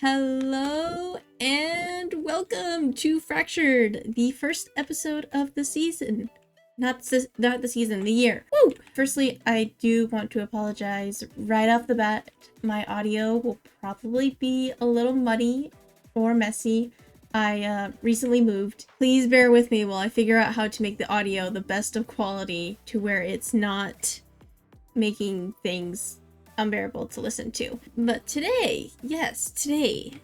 Hello and welcome to Fractured, the first episode of the season. Not the season, the year. Woo! Firstly, I do want to apologize right off the bat. My audio will probably be a little muddy or messy. I recently moved. Please bear with me while I figure out how to make the audio the best of quality to where it's not making things unbearable to listen to. But today, yes, today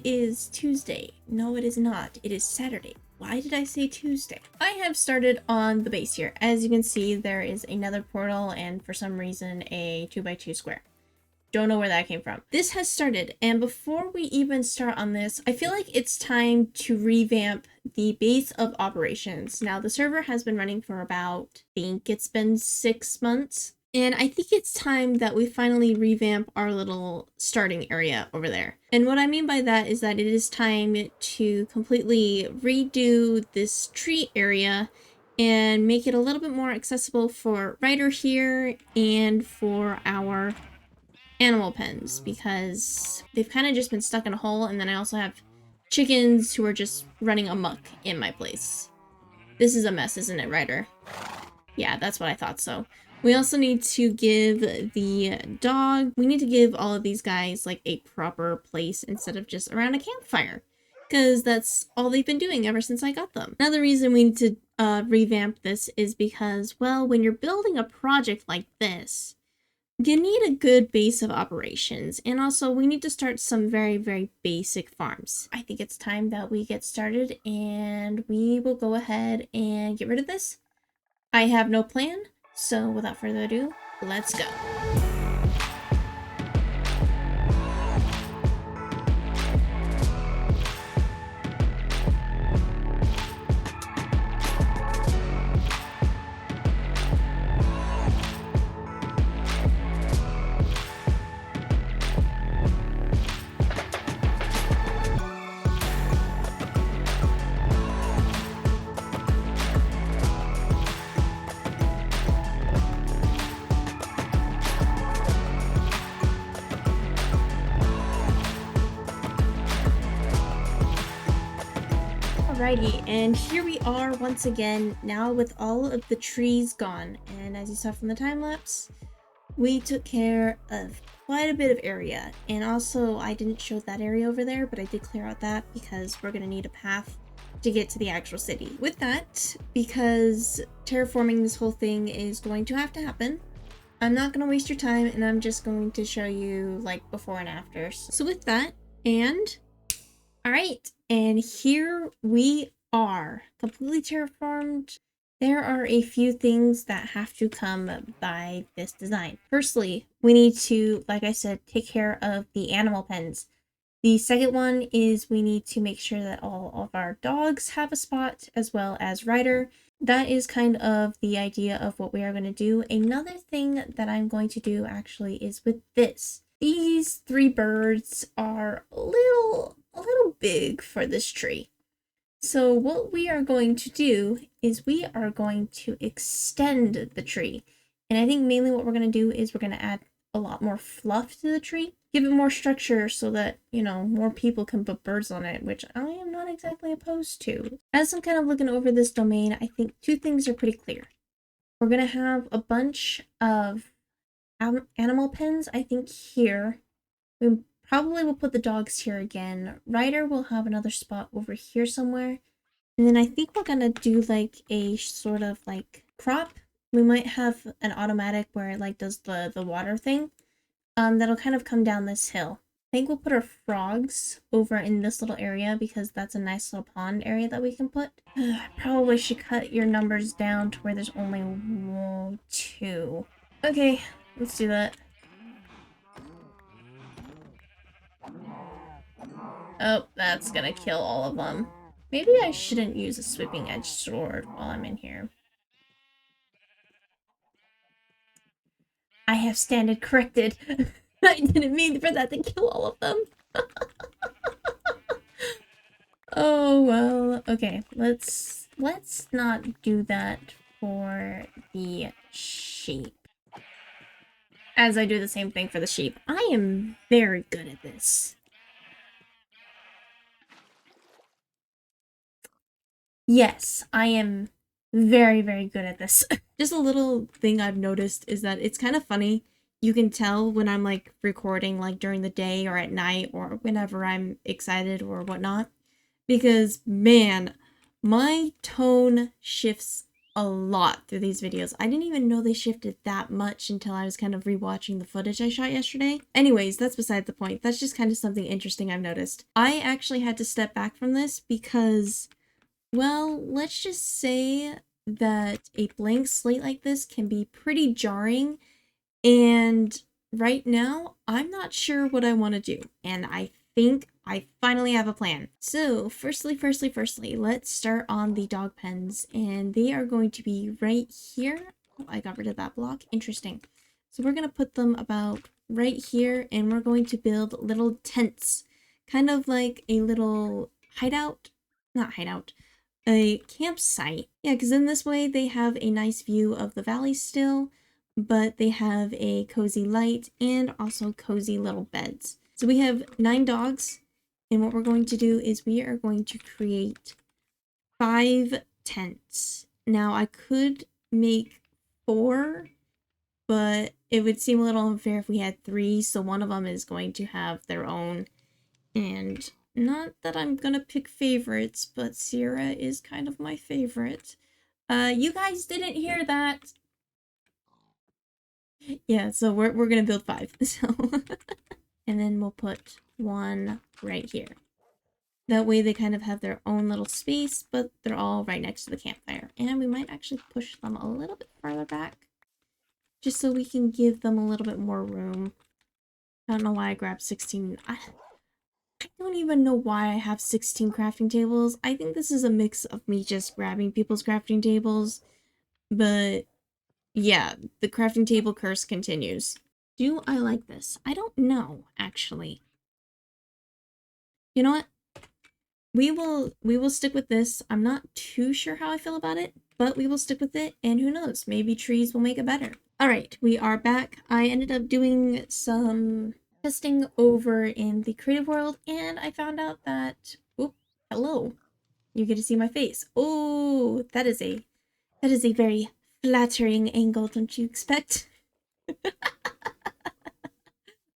is Tuesday. No, it is not. It is Saturday. Why did I say Tuesday? I have started on the base here. As you can see, there is another portal and for some reason a 2x2 square. Don't know where that came from. This has started, and before we even start on this, I feel like it's time to revamp the base of operations. Now, the server has been running for about, I think it's been 6 months. And I think it's time that we finally revamp our little starting area over there. And what I mean by that is that it is time to completely redo this tree area and make it a little bit more accessible for Ryder here and for our animal pens, because they've kind of just been stuck in a hole. And then I also have chickens who are just running amok in my place. This is a mess, isn't it, Ryder? Yeah, that's what I thought so. We also need to give the dog, we need to give all of these guys like a proper place instead of just around a campfire, because that's all they've been doing ever since I got them. Another reason we need to revamp this is because, well, when you're building a project like this, you need a good base of operations, and also we need to start some very, very basic farms. I think it's time that we get started, and we will go ahead and get rid of this. I have no plan, so without further ado, let's go. Alrighty, and here we are once again, now with all of the trees gone. And as you saw from the time lapse, we took care of quite a bit of area. And also, I didn't show that area over there, but I did clear out that because we're going to need a path to get to the actual city. With that, because terraforming this whole thing is going to have to happen, I'm not going to waste your time, and I'm just going to show you like before and after. So with that, and alright, and here we are, completely terraformed. There are a few things that have to come by this design. Firstly, we need to, like I said, take care of the animal pens. The second one is we need to make sure that all of our dogs have a spot, as well as Ryder. That is kind of the idea of what we are going to do. Another thing that I'm going to do actually is with this. These 3 birds are a little big for this tree. So what we are going to do is we are going to extend the tree. And I think mainly what we're going to do is we're going to add a lot more fluff to the tree. Give it more structure so that, you know, more people can put birds on it, which I am not exactly opposed to. As I'm kind of looking over this domain, I think 2 things are pretty clear. We're going to have a bunch of animal pens, I think here. We probably will put the dogs here again. Ryder will have another spot over here somewhere. And then I think we're gonna do like a sort of like crop. We might have an automatic where it like does the water thing. That'll kind of come down this hill. I think we'll put our frogs over in this little area because that's a nice little pond area that we can put. I probably should cut your numbers down to where there's only 2. Okay, let's do that. Oh, that's gonna kill all of them. Maybe I shouldn't use a sweeping edge sword while I'm in here. I have standard corrected. I didn't mean for that to kill all of them. Oh, well. Okay, let's not do that for the sheep. As I do the same thing for the sheep. I am very good at this. Yes, I am very, very good at this. Just a little thing I've noticed is that it's kind of funny. You can tell when I'm like recording like during the day or at night or whenever I'm excited or whatnot. Because man, my tone shifts a lot through these videos. I didn't even know they shifted that much until I was kind of rewatching the footage I shot yesterday. Anyways, that's beside the point. That's just kind of something interesting I've noticed. I actually had to step back from this because, well, let's just say that a blank slate like this can be pretty jarring, and right now I'm not sure what I want to do, and I think I finally have a plan. So firstly, let's start on the dog pens, and they are going to be right here. Oh, I got rid of that block. Interesting. So we're going to put them about right here, and we're going to build little tents, kind of like a little hideout, not hideout, a campsite. Yeah, because in this way they have a nice view of the valley still, but they have a cozy light and also cozy little beds. So we have 9 dogs, and what we're going to do is we are going to create 5 tents. Now I could make 4, but it would seem a little unfair if we had 3, so one of them is going to have their own. And not that I'm gonna pick favorites, but Sierra is kind of my favorite. You guys didn't hear that. Yeah, so we're gonna build 5. So and then we'll put 1 right here. That way they kind of have their own little space, but they're all right next to the campfire. And we might actually push them a little bit farther back, just so we can give them a little bit more room. I don't know why I grabbed 16. I don't even know why I have 16 crafting tables. I think this is a mix of me just grabbing people's crafting tables, but yeah, the crafting table curse continues. Do I like this? I don't know, actually. You know what? We will stick with this. I'm not too sure how I feel about it, but we will stick with it, and who knows, maybe trees will make it better. All right, we are back. I ended up doing some testing over in the creative world, and I found out that, oh, hello, you get to see my face. Oh, that is a very flattering angle, don't you expect?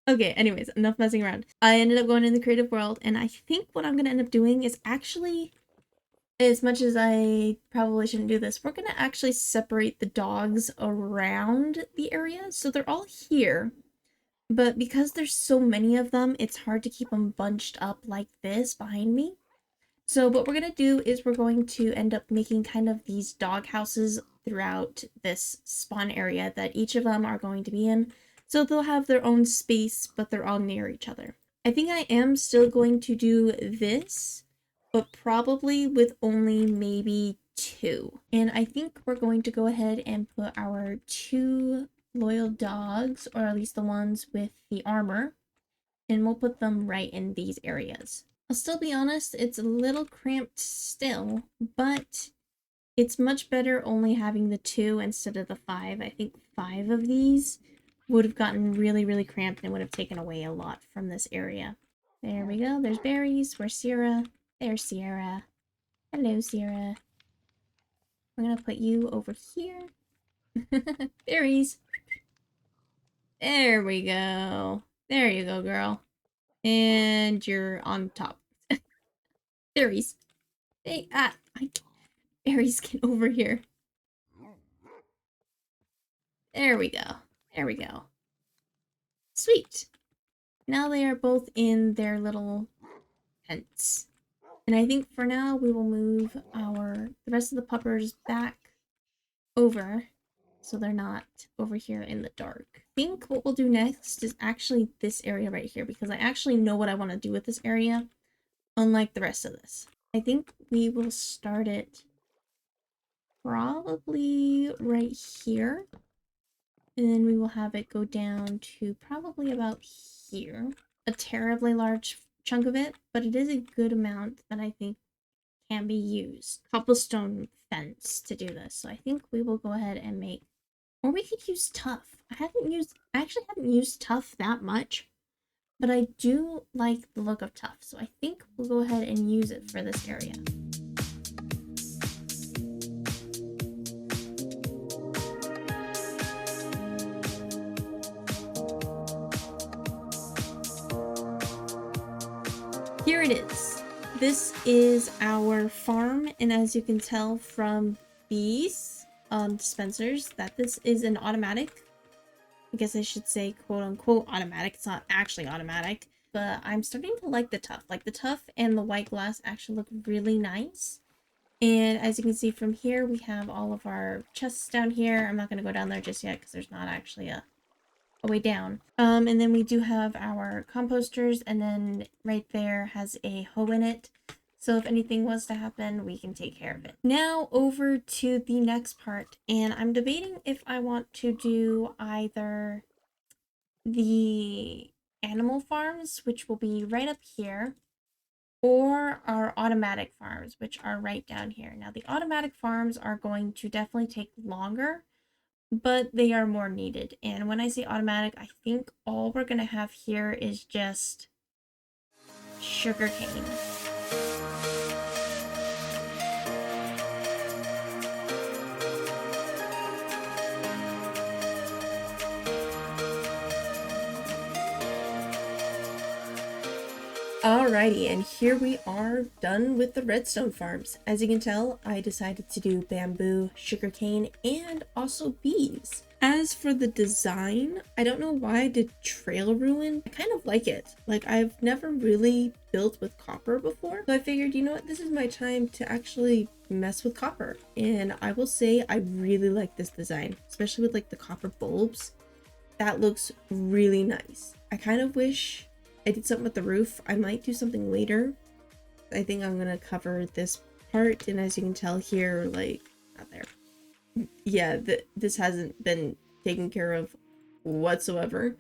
Okay, anyways, enough messing around. I ended up going in the creative world, and I think what I'm gonna end up doing is actually, as much as I probably shouldn't do this, we're gonna actually separate the dogs around the area. So they're all here, but because there's so many of them, it's hard to keep them bunched up like this behind me. So what we're going to do is we're going to end up making kind of these dog houses throughout this spawn area that each of them are going to be in. So they'll have their own space, but they're all near each other. I think I am still going to do this, but probably with only maybe 2. And I think we're going to go ahead and put our 2 loyal dogs, or at least the ones with the armor, and we'll put them right in these areas. I'll still be honest, it's a little cramped still, but it's much better only having the 2 instead of the 5. I think 5 of these would have gotten really, really cramped and would have taken away a lot from this area. There we go. There's berries. Where's Sierra? There's Sierra. Hello, Sierra. We're gonna put you over here. Berries. There we go. There you go, girl. And you're on top. Berries. Hey, Berries, get over here. There we go. There we go. Sweet. Now they are both in their little tents. And I think for now we will move the rest of the puppers back over so they're not over here in the dark. I think what we'll do next is actually this area right here, because I actually know what I want to do with this area, unlike the rest of this. I think we will start it probably right here, and then we will have it go down to probably about here. A terribly large chunk of it, but it is a good amount that I think can be used. Cobblestone fence to do this. So I think we will go ahead and make, or we could use tough. I actually haven't used tough that much, but I do like the look of tough. So I think we'll go ahead and use it for this area. Here it is. This is our farm, and as you can tell from these dispensers, that this is an automatic. I guess I should say quote unquote automatic. It's not actually automatic, but I'm starting to like the tuff. Like the tuff and the white glass actually look really nice. And as you can see from here, we have all of our chests down here. I'm not going to go down there just yet because there's not actually a way down. And then we do have our composters, and then right there has a hoe in it. So if anything was to happen, we can take care of it. Now over to the next part, and I'm debating if I want to do either the animal farms, which will be right up here, or our automatic farms, which are right down here. Now the automatic farms are going to definitely take longer, but they are more needed. And when I say automatic, I think all we're gonna have here is just sugarcane. Alrighty, and here we are done with the redstone farms. As you can tell, I decided to do bamboo, sugarcane, and also bees. As for the design, I don't know why I did trail ruin. I kind of like it. Like, I've never really built with copper before, so I figured, you know what, this is my time to actually mess with copper. And I will say I really like this design, especially with like the copper bulbs. That looks really nice. I kind of wish I did something with the roof. I might do something later. I think I'm gonna cover this part, and as you can tell here, like, not there. Yeah, this hasn't been taken care of whatsoever,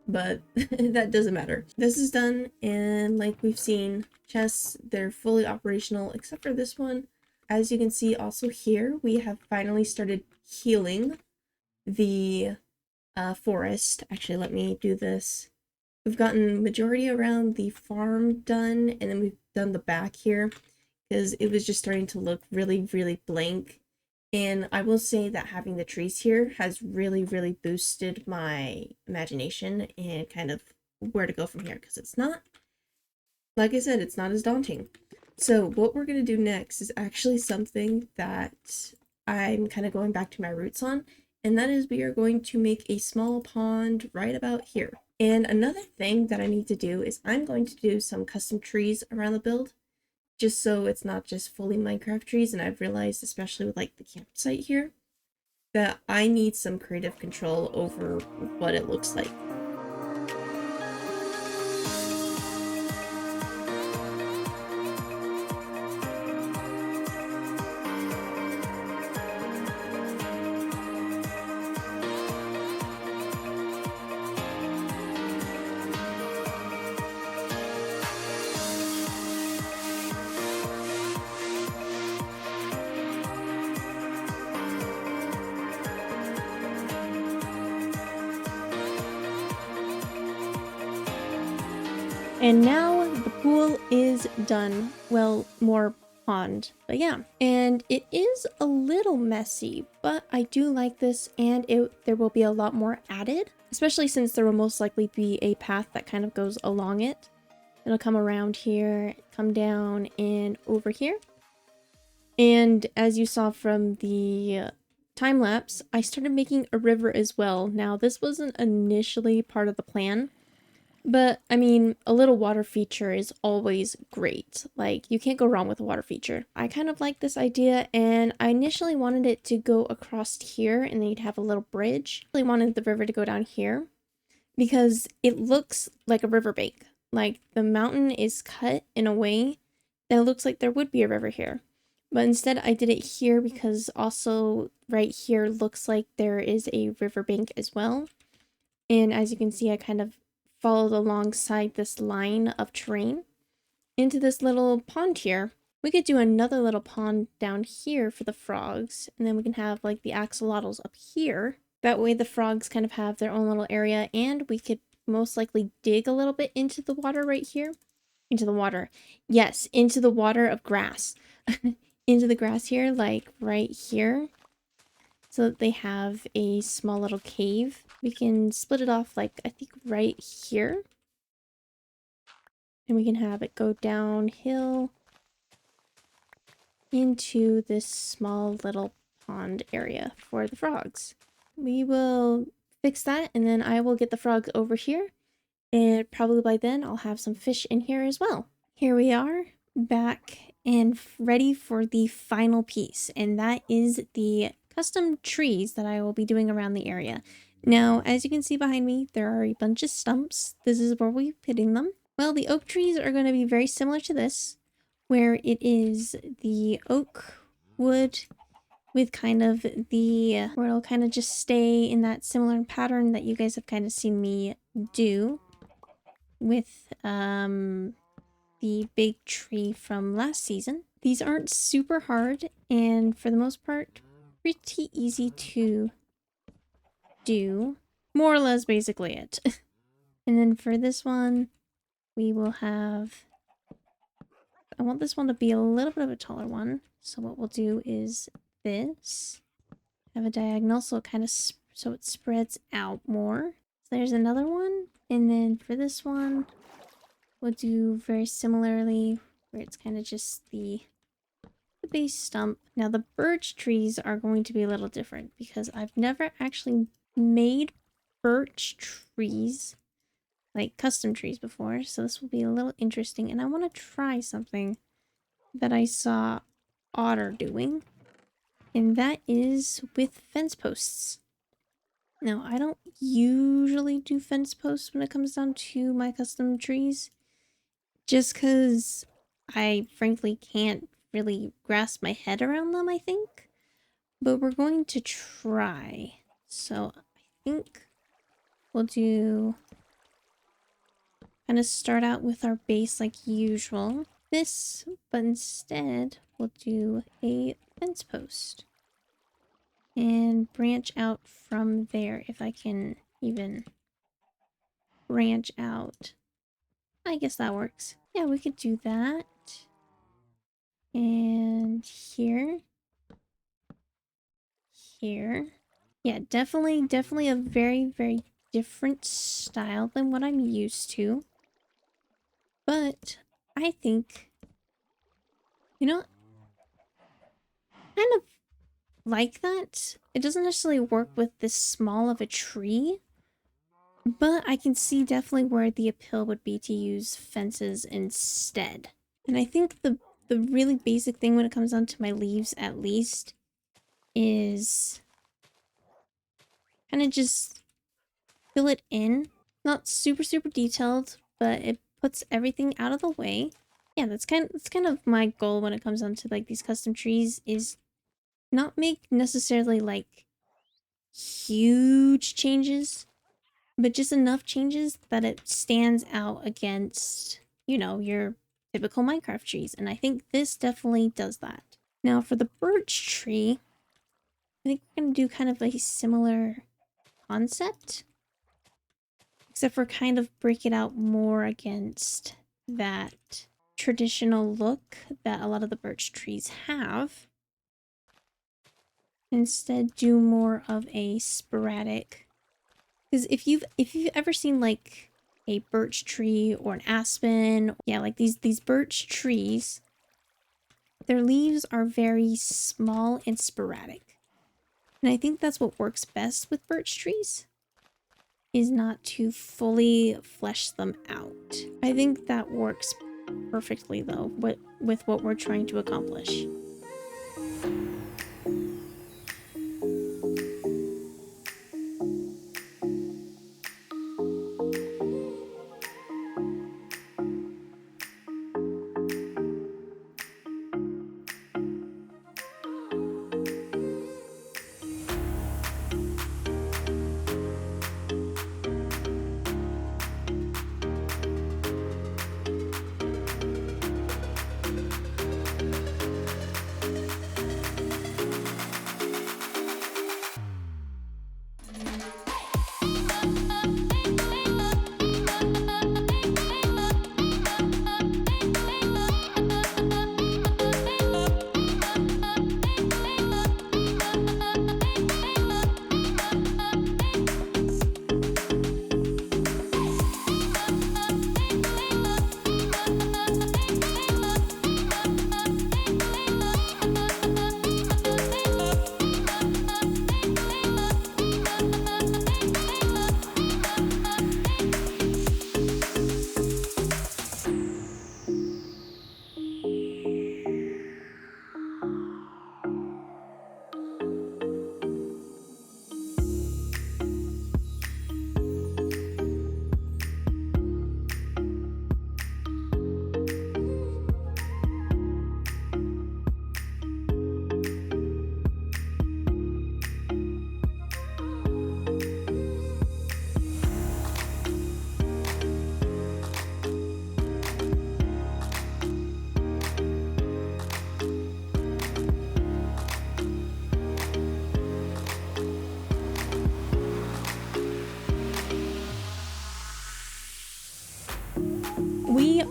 but that doesn't matter. This is done, and like we've seen, chests, they're fully operational except for this one. As you can see also here, we have finally started healing the forest. Actually, let me do this. We've gotten majority around the farm done, and then we've done the back here because it was just starting to look really, really blank. And I will say that having the trees here has really, really boosted my imagination and kind of where to go from here, because it's not, like I said, it's not as daunting. So what we're going to do next is actually something that I'm kind of going back to my roots on, and that is we are going to make a small pond right about here. And another thing that I need to do is I'm going to do some custom trees around the build, just so it's not just fully Minecraft trees. And I've realized, especially with like the campsite here, that I need some creative control over what it looks like. And now the pool is done. Well, more pond, but yeah. And it is a little messy, but I do like this, and there will be a lot more added, especially since there will most likely be a path that kind of goes along it. It'll come around here, come down, and over here. And as you saw from the time lapse, I started making a river as well. Now, this wasn't initially part of the plan, but I mean, a little water feature is always great. Like, you can't go wrong with a water feature. I kind of like this idea, and I initially wanted it to go across here, and then you'd have a little bridge. I really wanted the river to go down here because it looks like a riverbank. Like, the mountain is cut in a way that it looks like there would be a river here. But instead, I did it here because also right here looks like there is a riverbank as well. And as you can see, I kind of followed alongside this line of terrain into this little pond here. We could do another little pond down here for the frogs, and then we can have like the axolotls up here. That way the frogs kind of have their own little area, and we could most likely dig a little bit into the water right here. Into the water. Yes, into the water of grass. Into the grass here, like right here. So that they have a small little cave. We can split it off like, I think right here. And we can have it go downhill into this small little pond area for the frogs. We will fix that, and then I will get the frogs over here. And probably by then I'll have some fish in here as well. Here we are, back and ready for the final piece, and that is the custom trees that I will be doing around the area. Now, as you can see behind me, there are a bunch of stumps. This is where we're putting them. Well, the oak trees are going to be very similar to this, where it is the oak wood with kind of the, where it'll kind of just stay in that similar pattern that you guys have kind of seen me do with the big tree from last season. These aren't super hard, and for the most part, pretty easy to do. More or less basically it. And then for this one, we will have, I want this one to be a little bit of a taller one. So what we'll do is this, have a diagonal so it kind of, so it spreads out more. So there's another one. And then for this one, we'll do very similarly, where it's kind of just the base stump. Now the birch trees are going to be a little different because I've never actually made birch trees, like custom trees, before. So this will be a little interesting, and I want to try something that I saw Otter doing, and that is with fence posts. Now, I don't usually do fence posts when it comes down to my custom trees, just because I frankly can't really grasp my head around them, I think. But we're going to try. So I think we'll do, kind of start out with our base like usual. This, but instead we'll do a fence post. And branch out from there, if I can even branch out. I guess that works. Yeah, we could do that. And here. Here. Yeah, definitely a very, very different style than what I'm used to. But I think, you know, kind of like that. It doesn't necessarily work with this small of a tree, but I can see definitely where the appeal would be to use fences instead. And I think the really basic thing when it comes down to my leaves, at least, is kind of just fill it in. Not super detailed, but it puts everything out of the way. Yeah, that's kind of my goal when it comes down to like these custom trees, is not make necessarily like huge changes, but just enough changes that it stands out against, you know, your typical Minecraft trees. And I think this definitely does that. Now for the birch tree, I think we're going to do kind of a similar concept, except for kind of break it out more against that traditional look that a lot of the birch trees have. Instead, do more of a sporadic, because if you've ever seen like a birch tree or an aspen, yeah, like these birch trees, their leaves are very small and sporadic. And I think that's what works best with birch trees, is not to fully flesh them out. I think that works perfectly though with what we're trying to accomplish.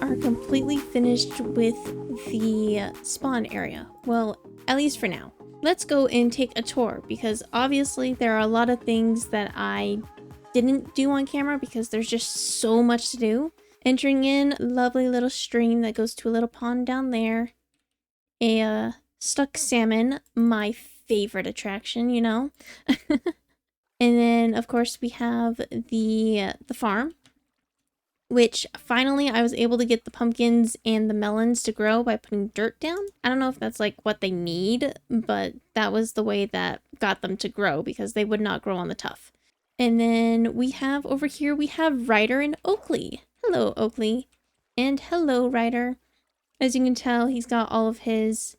are completely finished with the spawn area. Well, at least for now. Let's go and take a tour because obviously there are a lot of things that I didn't do on camera because there's just so much to do. Entering in, lovely little stream that goes to a little pond down there. A stuck salmon, my favorite attraction, you know. And then of course we have the farm, which finally I was able to get the pumpkins and the melons to grow by putting dirt down. I don't know if that's like what they need, but that was the way that got them to grow because they would not grow on the tuff. And then we have over here, we have Ryder and Oakley. Hello, Oakley. And hello, Ryder. As you can tell, he's got all of his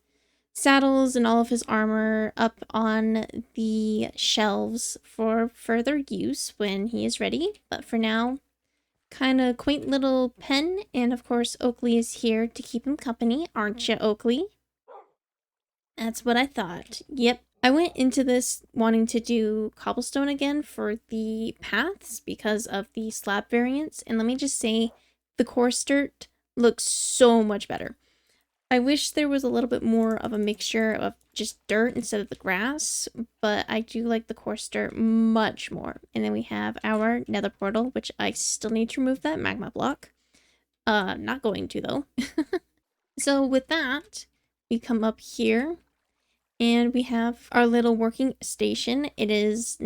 saddles and all of his armor up on the shelves for further use when he is ready. But for now, kind of quaint little pen. And of course, Oakley is here to keep him company. Aren't you, Oakley? That's what I thought. Yep. I went into this wanting to do cobblestone again for the paths because of the slab variants. And let me just say, the coarse dirt looks so much better. I wish there was a little bit more of a mixture of just dirt instead of the grass, but I do like the coarse dirt much more. And then we have our nether portal, which I still need to remove that magma block. Not going to though. So with that, we come up here and we have our little working station. It hasn't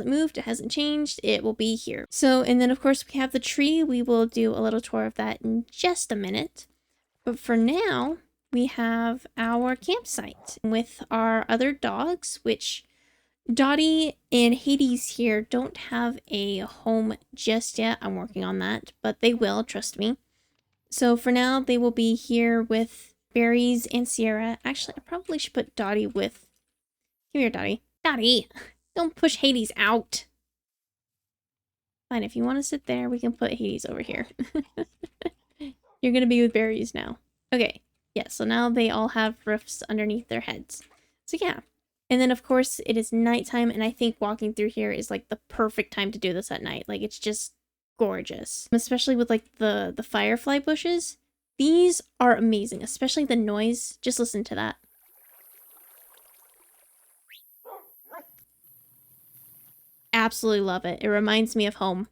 moved, it hasn't changed, it will be here. So, and then of course we have the tree. We will do a little tour of that in just a minute. But for now, we have our campsite with our other dogs, which Dottie and Hades here don't have a home just yet. I'm working on that, but they will, trust me. So for now, they will be here with Berries and Sierra. Actually, I probably should put Dottie with... Come here, Dottie. Dottie! Don't push Hades out! Fine, if you want to sit there, we can put Hades over here. You're gonna be with Berries now. Okay, yeah, so now they all have roofs underneath their heads. So yeah. And then of course it is nighttime, and I think walking through here is like the perfect time to do this at night. Like, it's just gorgeous. Especially with like the firefly bushes. These are amazing, especially the noise. Just listen to that. Absolutely love it. It reminds me of home.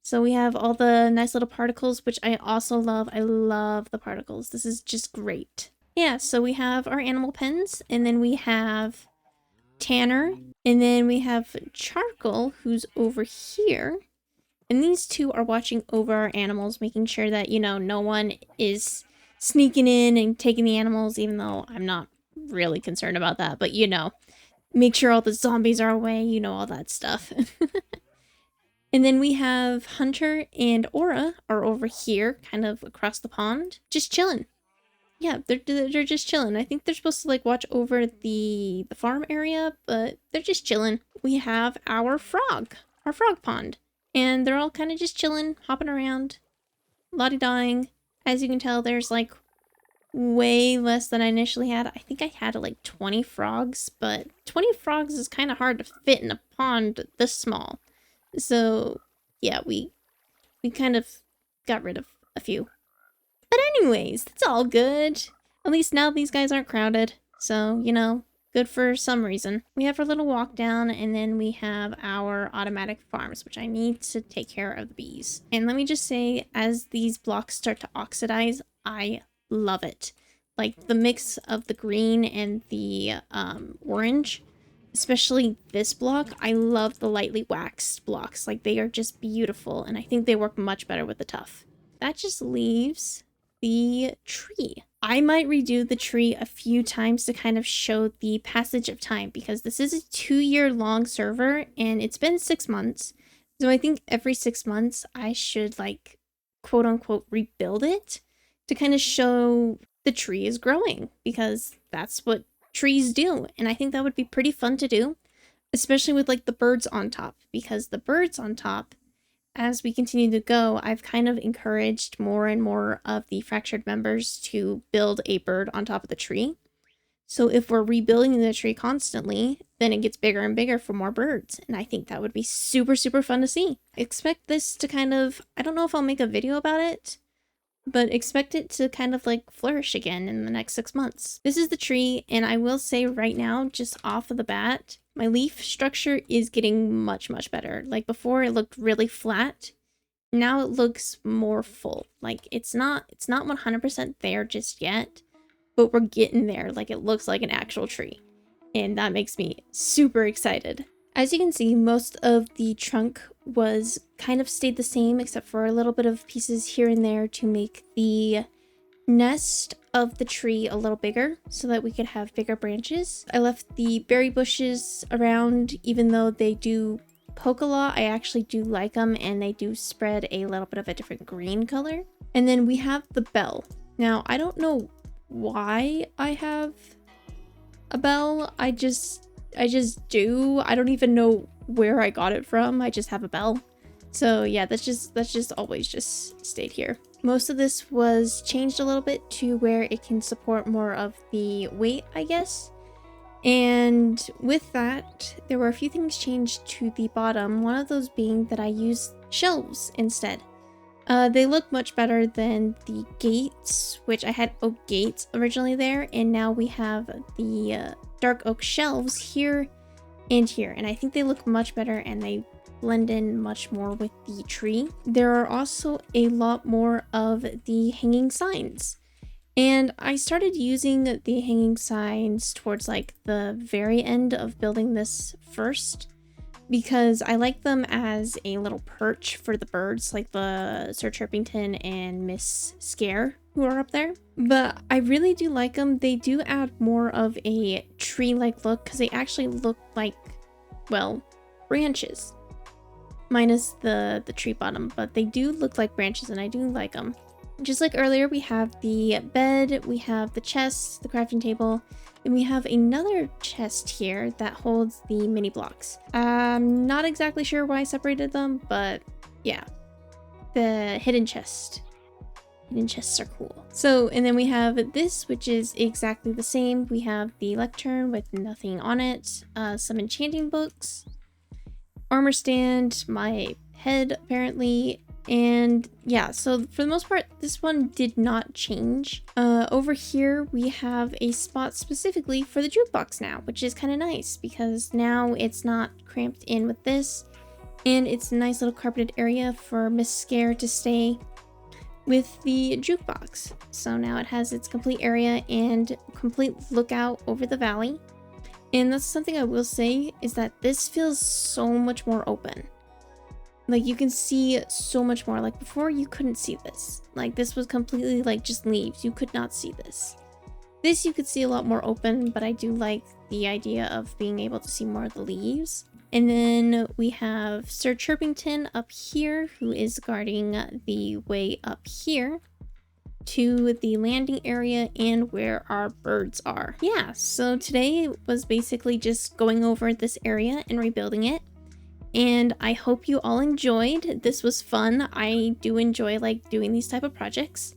So we have all the nice little particles, which I also love. I love the particles. This is just great. Yeah, so we have our animal pens, and then we have Tanner, and then we have Charcoal, who's over here. And these two are watching over our animals, making sure that, you know, no one is sneaking in and taking the animals, even though I'm not really concerned about that. But, you know, make sure all the zombies are away, you know, all that stuff. And then we have Hunter and Aura are over here, kind of across the pond, just chilling. Yeah, they're just chilling. I think they're supposed to like watch over the farm area, but they're just chilling. We have our frog pond, and they're all kind of just chilling, hopping around, lottie-dying. As you can tell, there's like way less than I initially had. I think I had like 20 frogs, but 20 frogs is kind of hard to fit in a pond this small. So, yeah, we kind of got rid of a few. But anyways, it's all good. At least now these guys aren't crowded. So, you know, good for some reason. We have our little walk down, and then we have our automatic farms, which I need to take care of the bees. And let me just say, as these blocks start to oxidize, I love it. Like, the mix of the green and the orange. Especially this block, I love the lightly waxed blocks. Like, they are just beautiful, and I think they work much better with the tuff. That just leaves the tree. I might redo the tree a few times to kind of show the passage of time, because this is a 2-year-long server, and it's been 6 months. So I think every 6 months, I should, like, quote-unquote rebuild it to kind of show the tree is growing, because that's what trees do, and I think that would be pretty fun to do, especially with like the birds on top, because the birds on top, as we continue to go, I've kind of encouraged more and more of the fractured members to build a bird on top of the tree. So if we're rebuilding the tree constantly, then it gets bigger and bigger for more birds. And I think that would be super, super fun to see. Expect this to kind of, I don't know if I'll make a video about it, but expect it to kind of like flourish again in the next 6 months. This is the tree, and I will say right now, just off of the bat, my leaf structure is getting much, much better. Like before it looked really flat. Now it looks more full. Like it's not 100% there just yet, but we're getting there. Like it looks like an actual tree, and that makes me super excited. As you can see, most of the trunk was kind of stayed the same, except for a little bit of pieces here and there to make the nest of the tree a little bigger so that we could have bigger branches. I left the berry bushes around, even though they do poke a lot. I actually do like them, and they do spread a little bit of a different green color. And then we have the bell. Now, I don't know why I have a bell. I just do. I don't even know where I got it from. I just have a bell. So yeah, that's just always just stayed here. Most of this was changed a little bit to where it can support more of the weight, I guess. And with that, there were a few things changed to the bottom. One of those being that I used shelves instead. They look much better than the gates, which I had oak gates originally there, and now we have the dark oak shelves here and here, and I think they look much better and they blend in much more with the tree. There are also a lot more of the hanging signs, and I started using the hanging signs towards like the very end of building this first, because I like them as a little perch for the birds, like the Sir Chirpington and Miss Scare who are up there. But I really do like them. They do add more of a tree-like look, because they actually look like, well, branches. Minus the tree bottom, but they do look like branches, and I do like them. Just like earlier, we have the bed, we have the chest, the crafting table, and we have another chest here that holds the mini blocks. I'm not exactly sure why I separated them, but yeah, the hidden chest. Hidden chests are cool. So, and then we have this, which is exactly the same. We have the lectern with nothing on it, some enchanting books, armor stand, my head apparently, and yeah, so for the most part, this one did not change. Over here, we have a spot specifically for the jukebox now, which is kind of nice because now it's not cramped in with this, and it's a nice little carpeted area for Miss Scare to stay with the jukebox. So now it has its complete area and complete lookout over the valley. And that's something I will say, is that this feels so much more open. Like you can see so much more. Like before you couldn't see this. Like this was completely like just leaves. You could not see this. This you could see a lot more open, but I do like the idea of being able to see more of the leaves. And then we have Sir Chirpington up here, who is guarding the way up here to the landing area and where our birds are. Yeah, so today was basically just going over this area and rebuilding it. And I hope you all enjoyed. This was fun. I do enjoy like doing these type of projects.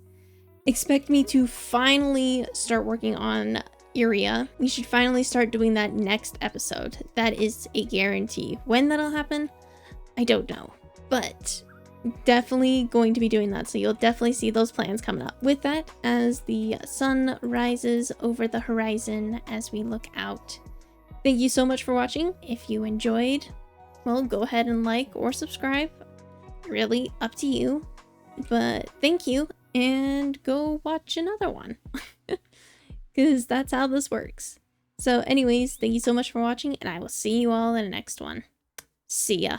Expect me to finally start working on Area. We should finally start doing that next episode. That is a guarantee. When that'll happen, I don't know. But definitely going to be doing that. So you'll definitely see those plans coming up. With that, as the sun rises over the horizon as we look out. Thank you so much for watching. If you enjoyed, well, go ahead and like or subscribe. Really up to you. But thank you, and go watch another one. Because that's how this works. So anyways, thank you so much for watching, and I will see you all in the next one. See ya.